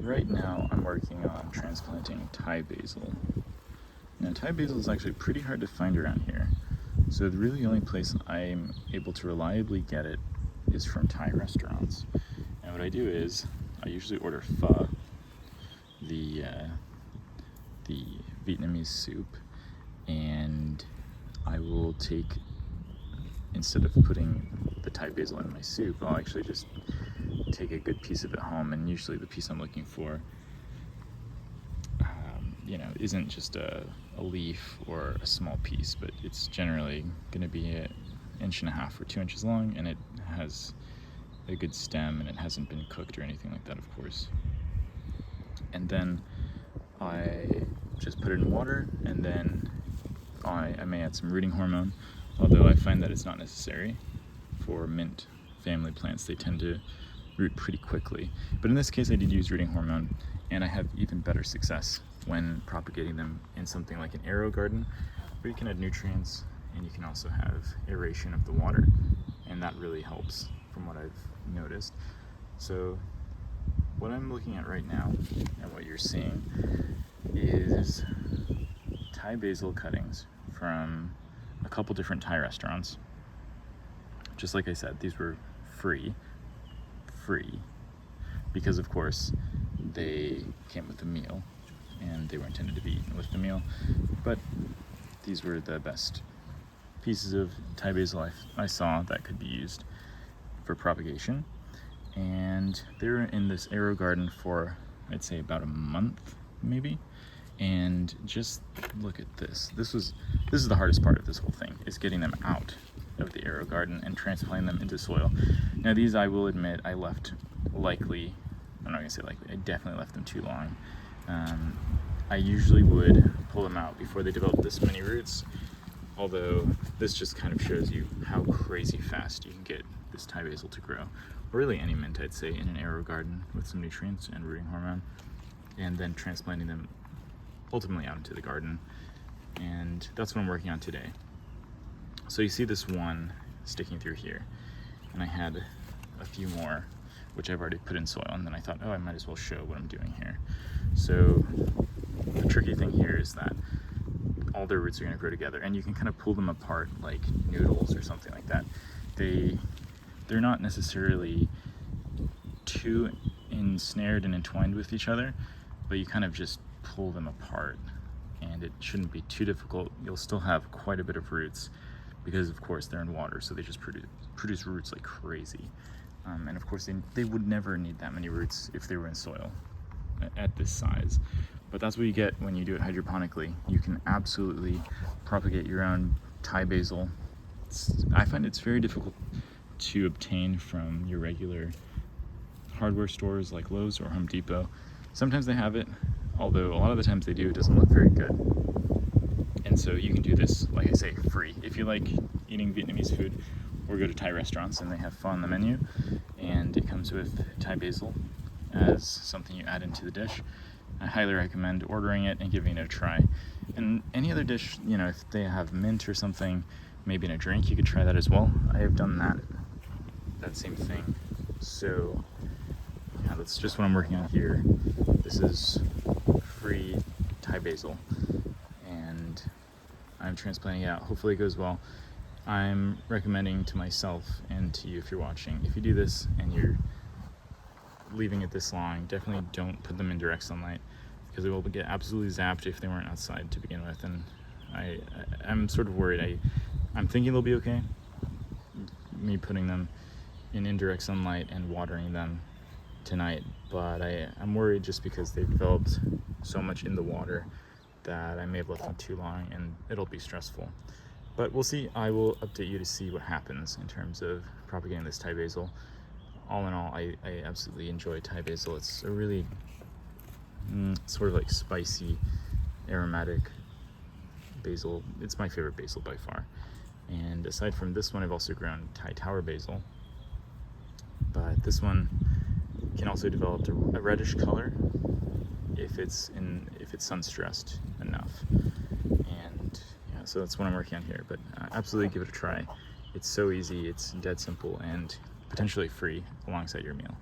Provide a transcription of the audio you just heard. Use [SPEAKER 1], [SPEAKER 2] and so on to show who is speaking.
[SPEAKER 1] right now I'm working on transplanting Thai basil. Now Thai basil is actually pretty hard to find around here, so the really only place I'm able to reliably get it is from Thai restaurants. And what I do is I usually order pho, the Vietnamese soup, and I will take, instead of putting the Thai basil in my soup, I'll actually just take a good piece of it home, and usually the piece I'm looking for isn't just a leaf or a small piece, but it's generally going to be an inch and a half or 2 inches long, and it has a good stem and it hasn't been cooked or anything like that, of course. And then I just put it in water, and then I may add some rooting hormone, although I find that it's not necessary for mint family plants. They tend to root pretty quickly. But in this case I did use rooting hormone, and I have even better success when propagating them in something like an aero garden, where you can add nutrients and you can also have aeration of the water, and that really helps from what I've noticed. So what I'm looking at right now, and what you're seeing, is Thai basil cuttings from a couple different Thai restaurants. Just like I said, these were free, because of course they came with the meal and they were intended to be eaten with the meal, but these were the best pieces of Thai basil I saw that could be used for propagation. And they were in this aero garden for, I'd say, about a month maybe. And just look at this. This is the hardest part of this whole thing, is getting them out of the aero garden and transplanting them into soil. Now these, I will admit, I left likely, I'm not gonna say likely, I definitely left them too long. I usually would pull them out before they develop this many roots, although this just kind of shows you how crazy fast you can get this Thai basil to grow, or really any mint, I'd say, in an aero garden with some nutrients and rooting hormone, and then transplanting them ultimately out into the garden. And that's what I'm working on today. So you see this one sticking through here, and I had a few more which I've already put in soil, and then I thought, oh, I might as well show what I'm doing here. So the tricky thing here is that all their roots are going to grow together, and you can kind of pull them apart like noodles or something like that. They're not necessarily too ensnared and entwined with each other, but you kind of just pull them apart, and it shouldn't be too difficult. You'll still have quite a bit of roots because of course they're in water, so they just produce roots like crazy. And of course they would never need that many roots if they were in soil at this size. But that's what you get when you do it hydroponically. You can absolutely propagate your own Thai basil. I find it's very difficult to obtain from your regular hardware stores like Lowe's or Home Depot. Sometimes they have it, although a lot of the times they do, it doesn't look very good. And so you can do this, like I say, free. If you like eating Vietnamese food, or go to Thai restaurants and they have pho on the menu, and it comes with Thai basil as something you add into the dish, I highly recommend ordering it and giving it a try. And any other dish, if they have mint or something, maybe in a drink, you could try that as well. I have done that same thing. So yeah, that's just what I'm working on here. This is free Thai basil, and I'm transplanting it out. Hopefully it goes well. I'm recommending to myself and to you, if you're watching, if you do this and you're leaving it this long, definitely don't put them in direct sunlight, because they will get absolutely zapped if they weren't outside to begin with. And I'm sort of worried. I'm thinking they'll be okay, me putting them in indirect sunlight and watering them tonight, but I'm worried just because they've developed so much in the water that I may have left them too long and it'll be stressful. But we'll see. I will update you to see what happens in terms of propagating this Thai basil. All in all, I absolutely enjoy Thai basil. It's a really sort of like spicy, aromatic basil. It's my favorite basil by far. And aside from this one, I've also grown Thai tower basil. But this one can also develop a reddish color if it's sun stressed enough. And yeah, so that's what I'm working on here. But absolutely give it a try. It's so easy, it's dead simple, and potentially free alongside your meal.